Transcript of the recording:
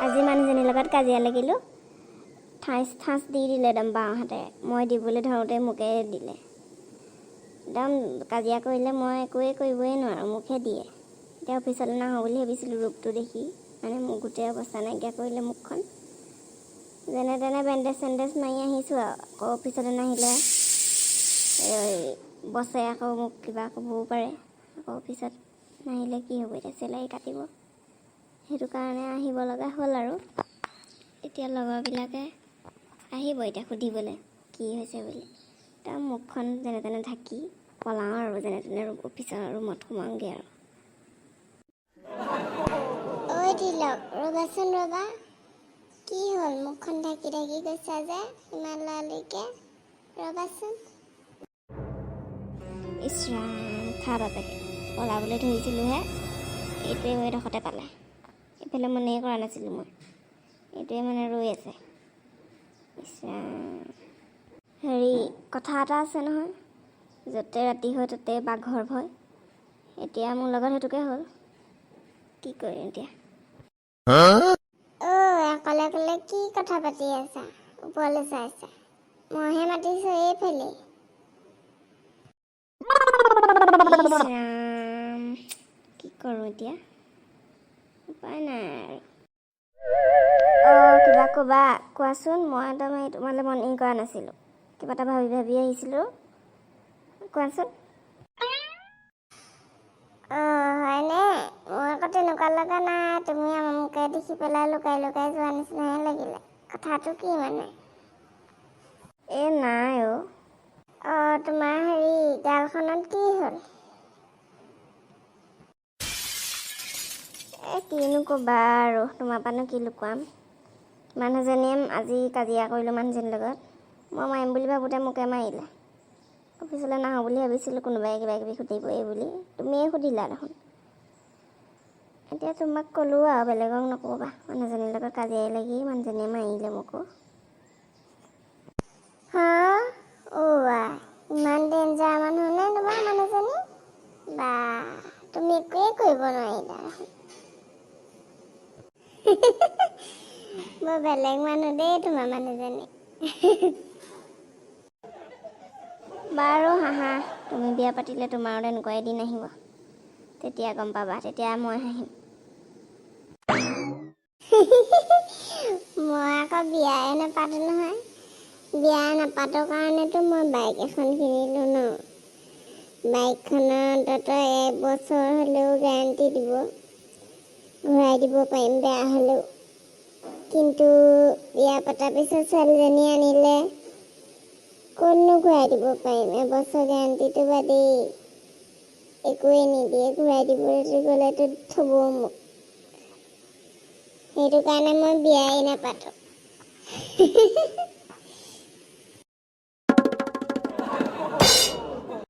আজি মানুহজনীৰ লগত কাজিয়া লাগিলোঁ ঠাঁচ দি দিলে একদম বাওঁ হাতে মই দিবলৈ ধৰোঁতে মোকে দিলে একদম কাজিয়া কৰিলে মই একোৱে কৰিবই নোৱাৰোঁ মুখে দিয়ে এতিয়া অফিচলৈ নাহোঁ বুলি ভাবিছিলোঁ ৰূপটো দেখি মানে মোক গোটেই অৱস্থা নাইকিয়া কৰিলে মুখখন যেনে তেনে বেণ্ডেজ চেণ্ডেজ মাৰি আহিছোঁ আৰু আকৌ অফিচলৈ নাহিলে বছে আকৌ মোক কিবা ক'বও পাৰে আকৌ অফিচত নাহিলে কি হ'ব এতিয়া চেলাৰী কাটিব সেইটো কাৰণে আহিব লগা হ'ল আৰু এতিয়া লগৰবিলাকে আহিব এতিয়া সুধিবলৈ কি হৈছে বুলি তাৰ মুখখন যেনে তেনে ঢাকি পলাওঁ আৰু যেনে তেনে অফিচৰ ৰুমত সোমাওঁগৈ আৰু ঐ তিলক ৰ'বাচোন ৰ'বা কি হ'ল মুখখন ঢাকি ঢাকি গৈছা যে ইমান লৰালৰিকৈ ৰ'বাচোন ইছৰাম খা বাপেকে পলাবলৈ ধৰিছিলোঁহে এইটোৱে এডোখৰতে পালে এইফালে মনেই কৰা নাছিলোঁ মই এইটোৱে মানে ৰৈ আছে ইছৰাম হেৰি কথা এটা আছে নহয় য'তে ৰাতি হয় ততে বাঘৰ ভয় এতিয়া মোৰ লগত সেইটোকে হ'ল কি কৰিম এতিয়া অকলে অকলে কি কথা পাতি আছা ওপৰলৈ চাইছা মইহে মাতিছোঁ এইফালে কি কৰোঁ এতিয়া উপায় নাই আৰু কিবা ক'বা কোৱাচোন মই একদম তোমালৈ মনেই কৰা নাছিলোঁ কিবা এটা ভাবি ভাবি আহিছিলোঁ কোৱাচোন হয়নে মোৰ আকৌ তেনেকুৱা লগা নাই তুমি মোকে দেখি পেলাই লুকাই লুকাই যোৱা নিচিনাহে লাগিলে কথাটো কি মানে এই নাই তোমাৰ হেৰি গালখনত কি হ'ল কিনো ক'বা আৰু তোমাৰ পৰানো কি লুকুৱাম মানুহজনীয়ে আজি কাজিয়া কৰিলোঁ মানুহজনীৰ লগত মই মাৰিম বুলি ভাবোঁতে মোকে মাৰিলে অফিচলৈ নাহোঁ বুলি ভাবিছিলোঁ কোনোবাই কিবা কিবি সুধিবই বুলি তুমিয়ে সুধিলা দেখোন এতিয়া তোমাক ক'লোঁ আৰু বেলেগক নক'বা মানুহজনীৰ লগত কাজিয়াই লাগি মানুহজনীয়ে মাৰিলে মোকো হা ইমান ডেঞ্জাৰ মানুহ নে তোমাৰ মানুহজনী বা তুমি একোৱে কৰিব নোৱাৰিলা বৰ বেলেগ মানুহ দেই তোমাৰ মানুহজনী বাৰু হাঁহা তুমি বিয়া পাতিলে তোমাৰো তেনেকুৱাই দিন আহিব তেতিয়া গম পাবা তেতিয়া মই হাঁহিম মই আকৌ বিয়াই নাপাতো নহয় বিয়া নাপাতৰ কাৰণেতো মই বাইক এখন কিনিলোঁ ন বাইকখনৰ অন্ততঃ 1 বছৰ হ'লেও গেৰাণ্টি দিব ঘূৰাই দিব পাৰিম বেয়া হ'লেও কিন্তু বিয়া পতাৰ পিছত ছোৱালীজনী আনিলে ক'তনো ঘূৰাই দিব পাৰিম 1 বছৰ গেৰাণ্টিটো বাদেই একোৱেই নিদিয়ে ঘূৰাই দিবলৈ গ'লেতো থ'ব মোক সেইটো কাৰণে মই বিয়াই নাপাতো